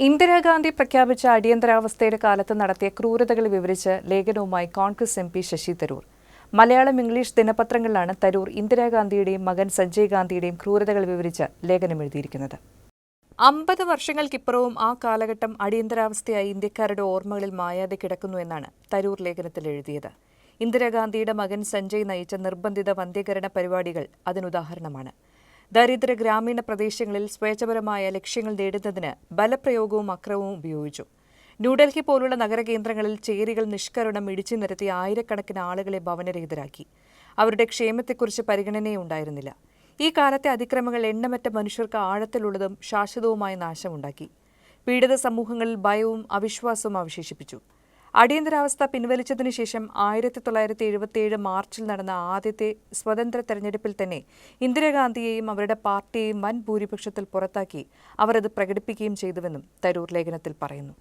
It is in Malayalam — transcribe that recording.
ഇന്ദിരാഗാന്ധി പ്രഖ്യാപിച്ച അടിയന്തരാവസ്ഥയുടെ കാലത്ത് നടത്തിയ ക്രൂരതകൾ വിവരിച്ച് ലേഖനവുമായി Congress M P Shashi Tharoor. Malayalam, English ദിനപത്രങ്ങളിലാണ് തരൂർ ഇന്ദിരാഗാന്ധിയുടെയും മകൻ സഞ്ജയ് ഗാന്ധിയുടെയും ക്രൂരതകൾ വിവരിച്ച് ലേഖനം എഴുതിയിരിക്കുന്നത്. 50 വർഷങ്ങൾക്കിപ്പുറവും ആ കാലഘട്ടം അടിയന്തരാവസ്ഥയായി ഇന്ത്യക്കാരുടെ ഓർമ്മകളിൽ മായാതെ കിടക്കുന്നുവെന്നാണ് തരൂർ ലേഖനത്തിൽ എഴുതിയത്. ഇന്ദിരാഗാന്ധിയുടെ മകൻ സഞ്ജയ് നയിച്ച നിർബന്ധിത വന്ധ്യകരണ പരിപാടികൾ അതിനുദാഹരണമാണ്. ദരിദ്ര ഗ്രാമീണ പ്രദേശങ്ങളിൽ സ്വേച്ഛപരമായ ലക്ഷ്യങ്ങൾ നേടുന്നതിന് ബലപ്രയോഗവും അക്രമവും ഉപയോഗിച്ചു. ന്യൂഡൽഹി പോലുള്ള നഗരകേന്ദ്രങ്ങളിൽ ചേരികൾ നിഷ്കരുണം ഇടിച്ചു നിരത്തി ആയിരക്കണക്കിന് ആളുകളെ ഭവനരഹിതരാക്കി. അവരുടെ ക്ഷേമത്തെക്കുറിച്ച് പരിഗണനയുണ്ടായിരുന്നില്ല. ഈ കാലത്തെ അതിക്രമങ്ങൾ എണ്ണമറ്റ മനുഷ്യർക്ക് ആഴത്തിലുള്ളതും ശാശ്വതവുമായ നാശമുണ്ടാക്കി. പീഡിത സമൂഹങ്ങളിൽ ഭയവും അവിശ്വാസവും അവശേഷിപ്പിച്ചു. അടിയന്തരാവസ്ഥ പിൻവലിച്ചതിനു ശേഷം 1977 മാർച്ചിൽ നടന്ന ആദ്യത്തെ സ്വതന്ത്ര തെരഞ്ഞെടുപ്പിൽ തന്നെ ഇന്ദിരാഗാന്ധിയെയും അവരുടെ പാർട്ടിയെയും വൻ ഭൂരിപക്ഷത്തിൽ പുറത്താക്കി അവർ അത് പ്രകടിപ്പിക്കുകയും ചെയ്തുവെന്നും തരൂർ ലേഖനത്തിൽ പറയുന്നു.